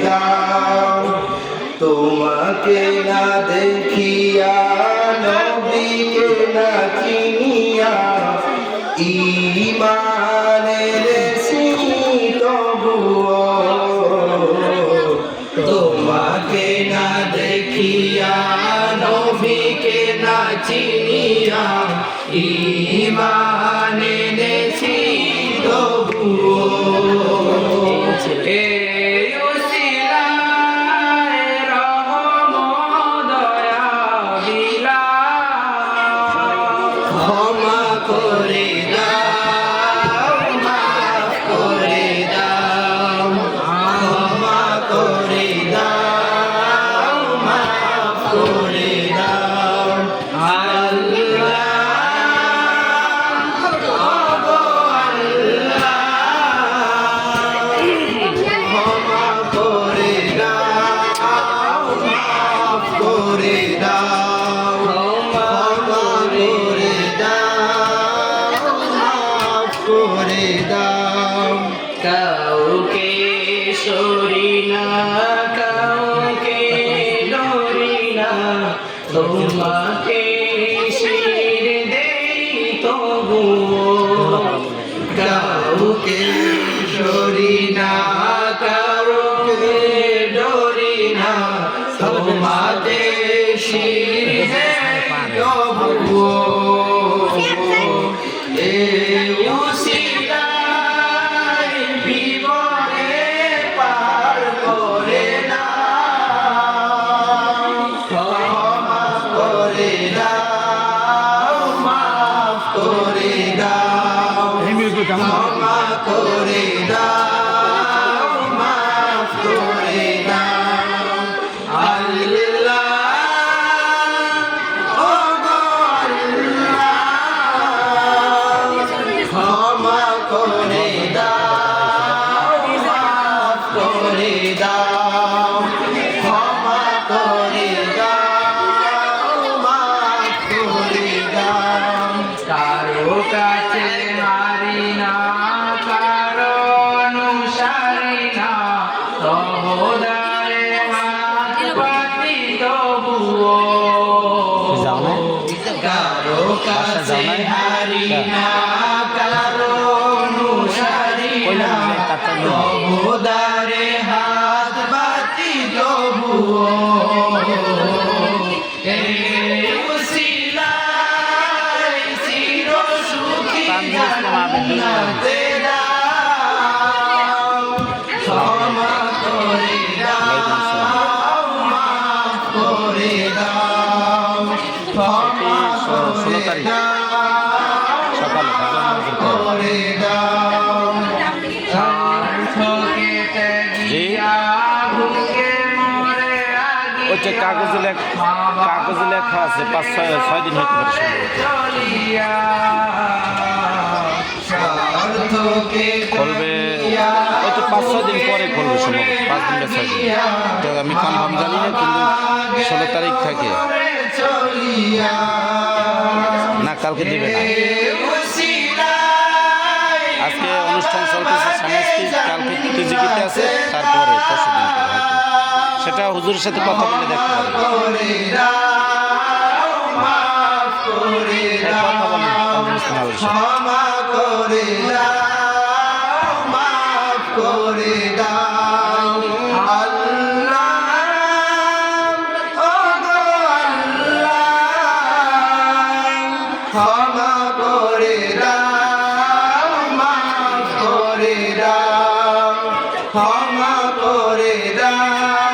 দাও তোমাকে না দেখিয়া নবীকে না চিনিয়া ঈমানের তবুও তোমাকে না দেখিয়া নবীকে না চিনিয়া ঈমানের তবুও ক্ষমা করে দাও মাফ করে দাও ক্ষমা করে দাও মাফ করে দাও আল্লাহ ক্ষমা করে দাও মাফ করে দাও করে দাও কাউকে সরি না কাউকে ডরি না তোমাকে শির দেই তবুও কাউকে সরি না কাউকে ডরি না তোমাকে শির দেই তবুও ক্ষমা করে দাও মাফ করে দাও আল্লাহ ও গো আল্লাহ ক্ষমা করে দাও মাফ করে দাও ক্ষমা করে দাও মাফ করে দাও কারো কাছে হারি না কারো অনুসারী না তহদারে হাত পাতি তবুও কারো কাছে হারি না কারো অনুসারী না তহদারে হাত পাতি তবুও ক্ষমা করে দাও মাফ করে দাও ক্ষমা করে দাও কাগজে লেখা আছে 5-6 দিন হতে পারে খুলবে হয়তো 5-6 দিন পরে খুলবে সম্ভব 5 দিন বা 6 দিন তো আমি কনফার্ম জানি না কিন্তু 16 তারিখ থাকে না কালকে দিবে না আজকে অনুষ্ঠান চলতেছে সাংস্কৃতিক কালকে টিজিকিতে আছে তারপরে 10 দিন পরে হয়তো সেটা হুজুরের সাথে কথা বলে দেখতে হবে কথা বলেন ক্ষমা করে দাও মাফ করে দাও আল্লাহ ও গো আল্লাহ ক্ষমা করে দাও মাফ করে দাও ক্ষমা করে দাও